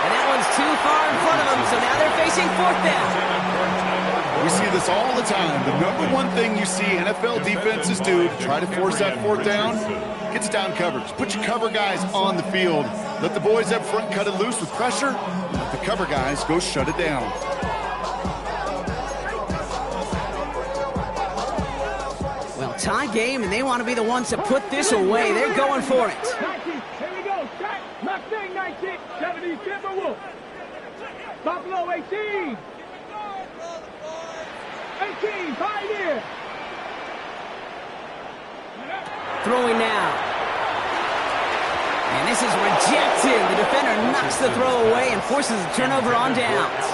Speaker 1: And that one's too far in front of him, so now they're facing fourth down.
Speaker 2: We see this all the time. The number one thing you see NFL defenses do to try to force that fourth down, gets down coverage. Put your cover guys on the field. Let the boys up front cut it loose with pressure. Let the cover guys go shut it down.
Speaker 1: Well, tie game, and they want to be the ones to put this away. They're going for it.
Speaker 4: 19, here we go. Shot. Mustang 19. 70 Timberwolf. Buffalo 18. 18, Pioneer.
Speaker 1: Throwing now. And this is rejected. The defender knocks the throw away and forces a turnover on downs.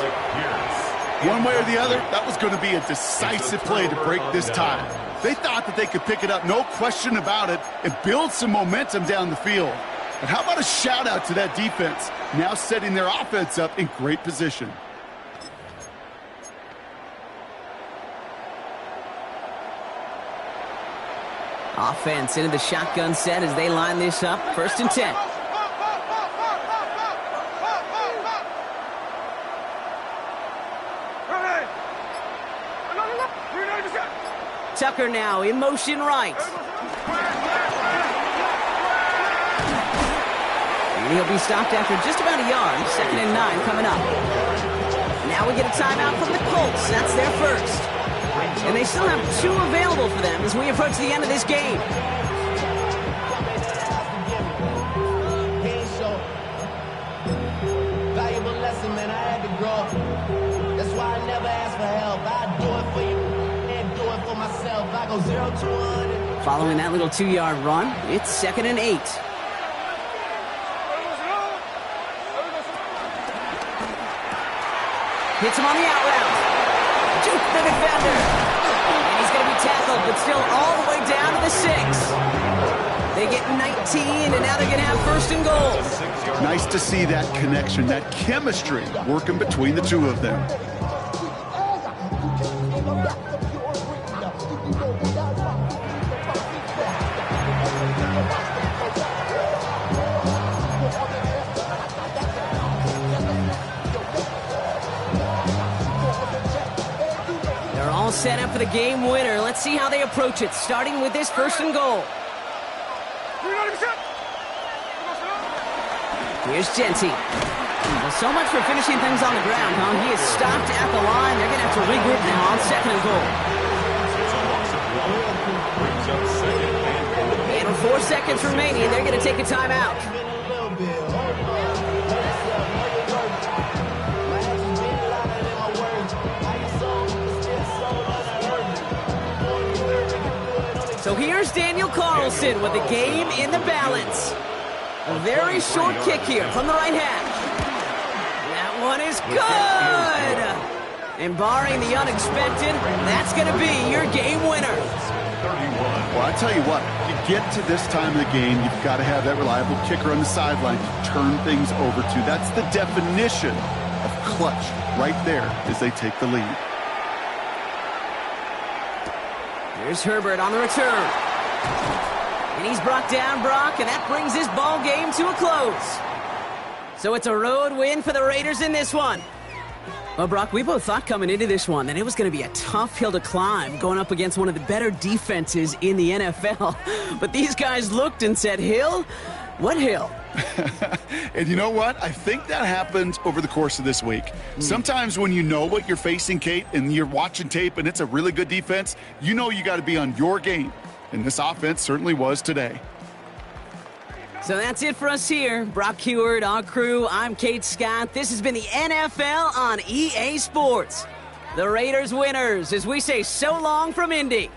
Speaker 2: One way or the other, that was going to be a decisive play to break this tie. They thought that they could pick it up, no question about it, and build some momentum down the field. But how about a shout-out to that defense, now setting their offense up in great position.
Speaker 1: Offense into the shotgun set as they line this up. 1st and 10. Tucker now in motion right. And he'll be stopped after just about a yard. 2nd and 9 coming up. Now we get a timeout from the Colts. That's their first. And they still have 2 available for them as we approach the end of this game.
Speaker 6: Valuable lesson, man. I had to grow. That's why I never ask for help. I do it for you and do it for myself. I go 0 to 100.
Speaker 1: Following that little 2-yard run, it's 2nd and 8. Hits him on the out route. Juke the defender. And he's going to be tackled, but still all the way down to the 6. They get 19, and now they're going to have 1st and goal.
Speaker 2: Nice to see that connection, that chemistry working between the two of them.
Speaker 1: Set up for the game winner. Let's see how they approach it, starting with this 1st and goal. Here's Genty. Well, so much for finishing things on the ground, huh? He is stopped at the line. They're going to have to regroup now on 2nd and goal. And with 4 seconds remaining, they're going to take a timeout. So here's Daniel Carlson with the game in the balance. A very short kick here from the right hash. That one is good! And barring the unexpected, that's going to be your game winner.
Speaker 2: Well, I tell you what, you get to this time of the game, you've got to have that reliable kicker on the sideline to turn things over to. That's the definition of clutch right there as they take the lead.
Speaker 1: Here's Herbert on the return. And he's brought down, Brock, and that brings this ball game to a close. So it's a road win for the Raiders in this one. Well, Brock, we both thought coming into this one that it was going to be a tough hill to climb going up against one of the better defenses in the NFL. But these guys looked and said, Hill? What hill?
Speaker 2: And you know what? I think that happened over the course of this week. Sometimes when you know what you're facing, Kate, and you're watching tape and it's a really good defense, you know you got to be on your game. And this offense certainly was today.
Speaker 1: So that's it for us here. Brock Heward, our crew, I'm Kate Scott. This has been the NFL on EA Sports. The Raiders winners as we say so long from Indy.